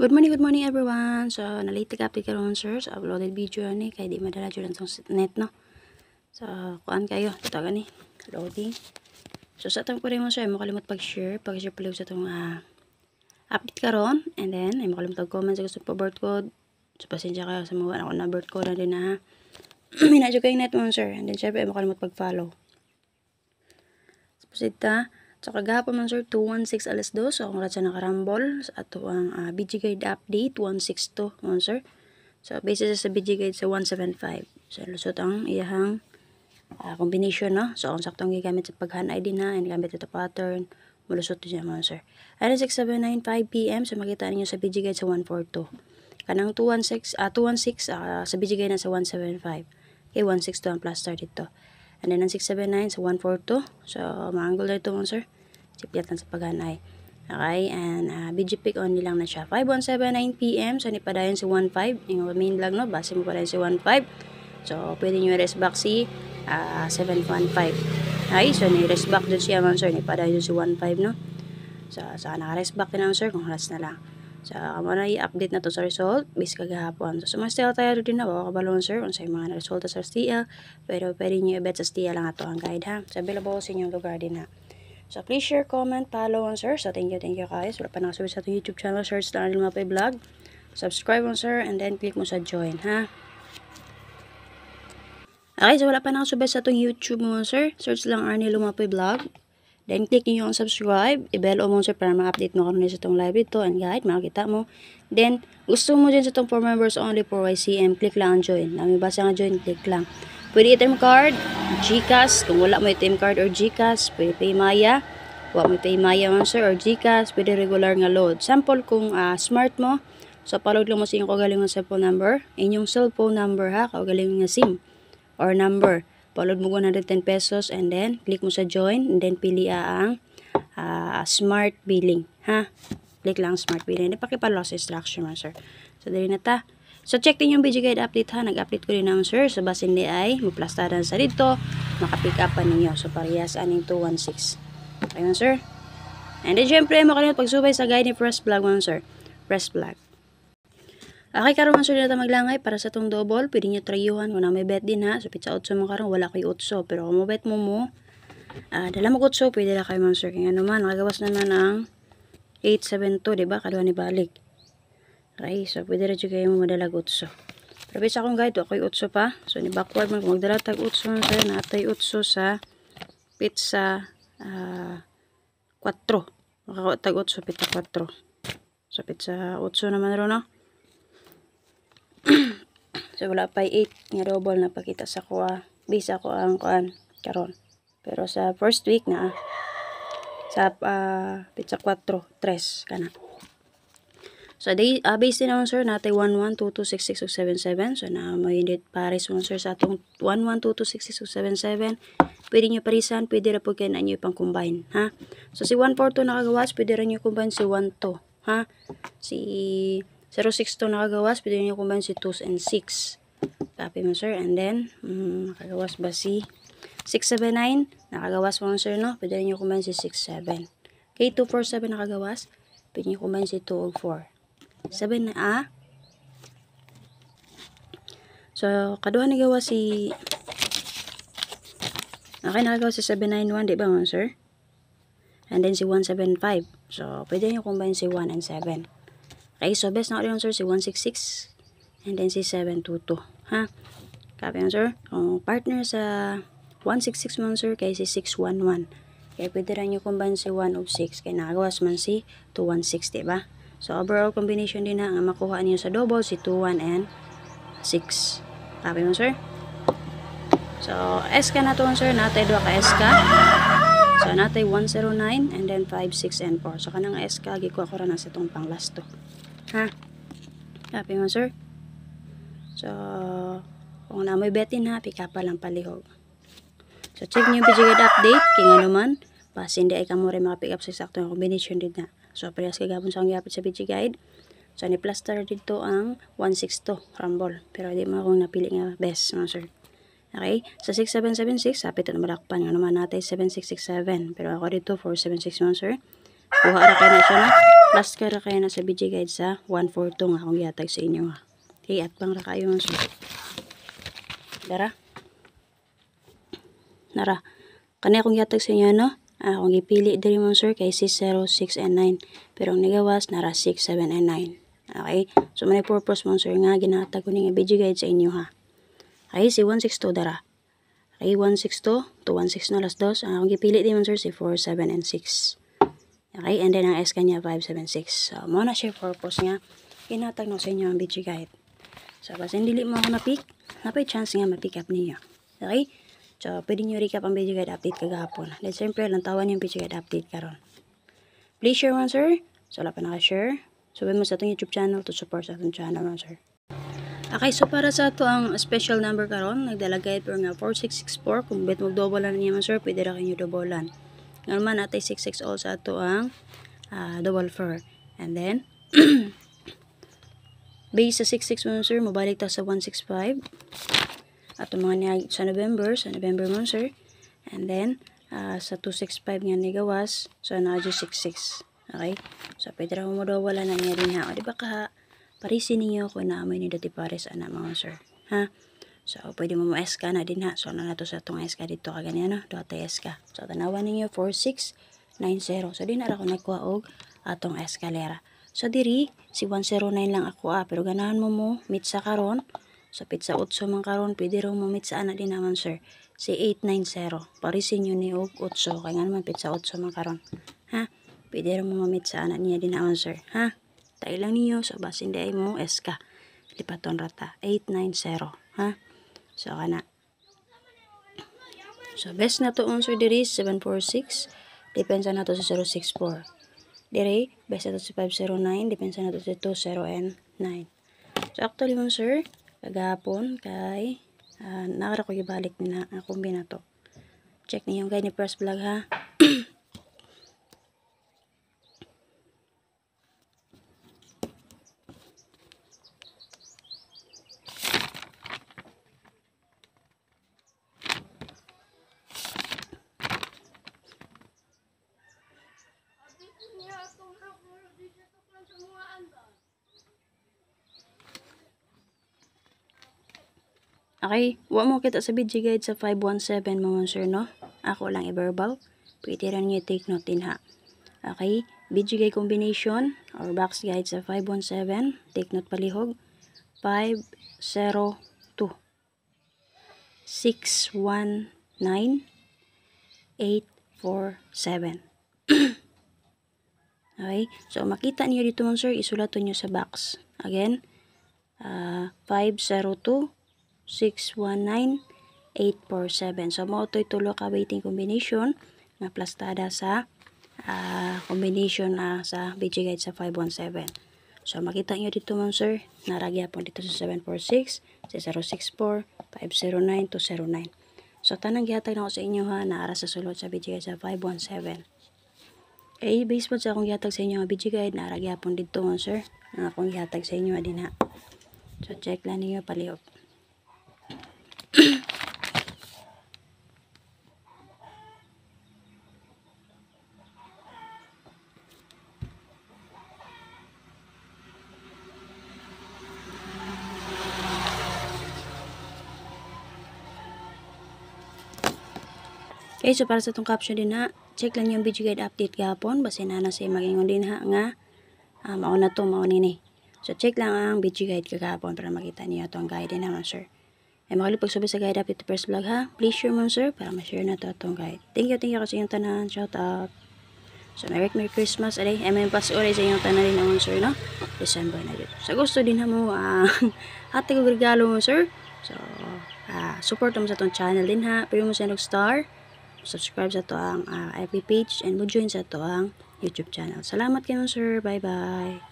Good morning everyone. So, nalate ka-update karon sir sa uploaded video ni kay di madala jud ang net no. So, kuan kayo, ito gani loading. So, sa atong pare mo sir, mo kalimot pag-share pala sa atong update karon, and then ay mo kalimot comment sa gusto pa birth code. So, pasensya kayo sa mga ako na birth code na din na ha. Minadyo kay net mo sir, and then syempre ay mo kalimot pag-follow. So, pasita so, kagahapon man sir, 216 alas 2. So, kung ratsa nakarambol sa ato ang BG Guide update, 162 man sir. So, basis sa BG Guide sa 175. So, lusot ang iyahang combination, no? So, kung saktong gigamit sa paghanay din na, and gamit ito pattern, mulusot din siya man sir. Ano 6795 PM, so makita ninyo sa BG Guide sa 142. Kanang 216 sa BG Guide na sa 175. Okay, 162 ang plus star dito. And then, ang 679 sa 142. So, ma-angle na ito mo, sir. Sipyat lang sa paghanay. Okay, and BG pick only lang na siya. 5179 PM. So, nipadayon si 15. Yung main lang, no? Base mo padayon si 15. So, pwede nyo rest back si 715. Okay, so, ni-rest back dun siya, man, sir. Nipadayon si 15, no? So, naka-rest back din naman, sir. Kung rest na lang. So, kamo na i-update na to sa result base kagahapon. So, sumasteel tayo din na baka kabalon sir kung sa mga resulta sa STL, pero pwede nyo i-bet sa STL lang ato ang guide ha. So, available sa inyong lugar din ha. So, please share, comment, follow on sir. So, thank you guys. Wala pa nakasubit sa itong YouTube channel, search lang Arnel Lumapay Vlog. Subscribe on sir, and then click mo sa join ha. Okay, so wala pa nakasubit sa itong YouTube mo sir, search lang Arnel Lumapay Vlog. Then, click nyo yung subscribe. I-bell mo sir para ma-update mo karon sa itong live dito and guide, makakita mo. Then, gusto mo dyan sa itong for members only for YCM, click lang ang join. Nami basa nga join, click lang. Pwede item card, GCash, kung wala mo item card or GCash, pwede Paymaya. Wala mo Paymaya man sir or GCash, pwede regular nga load. Sample kung smart mo, so palog lang mo sa inyong kagalingon cellphone number, inyong cellphone number ha, kagalingon nga SIM or number. Palod mo 110 pesos, and then click mo sa join, and then pili ang smart billing ha. Click lang smart billing, hindi pakipalo sa instruction mo sir. So dali na ta. So check din yung BG Guide update ha. Nag-update ko din naman sir. So base hindi ay maplastaran sa dito, makapick upan ninyo. So parehas aning 216. Okay man sir. And then syempre makalimut pagsubay sa guide ni Press Vlog man sir. Press Vlog. Okay, karon man sir na maglangay para sa tong double. Pwede nyo tryuhan kung na may bet din ha. So pizza 8 mo karon, wala ko'y 8. Pero kung mo bet mo dala mo 8, pwede na kayo man sir. Kaya naman, nakagawas naman ang 872, diba? Kaduha ni balik. Okay, so pwede rin kayo mo madalag 8. Pero pizza akong guide, ako'y 8 pa. So ni backward man, kung magdala tag 8 man sir, natay 8 sa pizza 4. Makakotag 8 pizza 4. So pizza 8 naman ron, no? So wala pa 8 nga double na pakita sa kuha. Base ako ang kuan karon. Pero sa first week na sa pizza 4, 3 kana. So base din naman sir natay 11226677. So na mo hindi pares mo sir sa atong 11226677. Pwede nyo parisan, pwede ra po kayo na nyo ipang combine ha. So si 142 nakagawas, pwede ra nyo combine si 12 ha. Si 062 nakagawas, pwede nyo combine si 2 and 6. Copy mo sir, and then nakagawas ba si 679 nakagawas mo sir no, pwede nyo combine si 67. K247 nakagawas, pwede nyo combine si 2 o 4. 7 na so kaduha nagawa si nakagawas si 791, di ba mo sir? And then si 175, so pwede nyo combine si 1 and 7. Okay, so best na rin sir si 166 and then si 722 ha. Copy mo sir. Kung partner sa 166 mo sir kay si 611. Kaya pwede rin nyo combine si 1 of 6 kaya nakagawas man si 216, diba? So overall combination din na ang makuha niyo sa double si 21 and 6. Copy mo sir. So SK na to sir, natay 2 ka SK. So natay 109 and then 5, 6 and 4. So kanang SK gikuha ko ra na sa itong pang last to ha. Copy mo sir. So kung na may betin ha, pick up pa lang palihog. So check nyo yung BG Guide update kaya nga naman pas hindi ay kamo rin makapick up sa sakto ng combination din na. So parehas kagabon sa ang yapit sa BG Guide. So ni plaster dito ang 162 rumble, pero di mo akong napili nga best no sir. Okay, sa 6776 sapit na malakpan nga naman natin 7667, pero ako dito 476 mo sir. Kuha ra kay na siya na. Plus ka ra kaya na sa BG guide sa 142 nga akong gihatag sa inyo ha. Okay, at pang ra kayo mga sir. Dara. Nara. Kani akong gihatag sa inyo no. Akong gipili diri mga sir kay 6, 0, 6, and 9. Pero ang nagawas nara 6, 7, and 9. Okay? So may purpose mga sir nga ginahatag ko ning BG guide sa inyo ha. Okay, si 162 dara. Okay, 162 to 16 na las 2. Ang akong gipili din mga sir si 4, 7, and 6. Okay, and then ang S kanya 576. So, mo na siya purpose nga. Kinatag na sa inyo ang BG guide. So, basta hindi mo ako na-pick, napay chance nga ma-pick up niyo. Okay? So, pwede nyo recap ang BG guide update kagapon. Then, siyempre, lantawan yung BG guide update karon. Please share one, sir. So, wala pa naka-share. Subay mo sa itong YouTube channel to support sa itong channel, one, sir. Okay, so para sa ito ang special number karon, nagdala guide per nga 4664. Kung bet mag-double lang niya, sir, pwede ra kayo doublean. Ngayon natay 66 all sa ito ang double 4. And then, base sa 66 mo sir, mabalik ta sa 165. At mga niya sa November mo sir. And then, sa 265 nga nigawas, so na 66. Okay? So, pwede ra mo daw wala na niya rin ha. O, diba ka, parisin niyo kung naamoy ni dati pares ana mga sir. Ha? So, pwede mo SK na din ha. So, ano na to sa itong SK dito kaganyan, no? Dota SK. So, tanawan ninyo 4690. So, di na ako nagkuha og atong eskalera. So, diri, si 109 lang ako pero ganahan mo meet sa karon. So, pizza 8 man karon, pwede rin mo meet sa ana din naman, sir. Si 890. Parisin nyo ni og 8. Kaya nga naman, pizza 8 man karon. Ha? Pwede rin mo meet sa ana niya din naman, sir. Ha? Tayo lang ninyo. So, basin di ay mo SK. Lipaton rata. 890. Ha? So, kana. So, best na to answer diri 746. Depensa na to sa 064. Diri, best na to sa 509. Depensa na to sa 20 and 9. So, actually mo, sir, kagapon kay nakara ko ibalik na akong binato. Check niyo yung guide ni first vlog, ha? Okay, wa mo kita sa BG guide sa 517 mga sir, no? Ako lang i-verbal. Pwede rin nyo take note din ha. Okay, BG guide combination or box guide sa 517. Take note palihog. 502 619 847. Okay, so makita niyo dito mga sir, isulat nyo sa box. Again, 502 619 847. So, mo ito'y tulo ka waiting combination na plastada sa combination sa BG guide sa 517. So, makita nyo dito mga sir, naragya po dito sa 746, sa 064, 509, 209. So, tanang gihatag na ako sa inyo ha, naara sa sulod sa BG guide sa 517. Okay, based po sa akong gihatag sa inyo ang BG guide, naragya po dito mga sir, ang akong gihatag sa inyo din ha. So, check lang niyo palihog. Okay, so para sa itong caption din ha, check lang yung BG guide update gapon, basta na sa magingon din ha nga, mauna to, maunini. So check lang ang BG guide kagapon para makita niyo itong guide din naman sir. Ay makalipag sabi sa guide update first vlog ha, please share mo sir para ma-share na to itong guide. Thank you kasi yung tanan, shout out. So Merry Christmas, alay, may pass ulit sa inyong tanan rin naman sir, no? December na dito. Sa gusto din ha mo, hati ko regalo mo sir. So, support mo sa itong channel din ha, pero mo sa star. Subscribe sa to ang FB page and mo join sa to ang YouTube channel. Salamat kayo sir. Bye bye.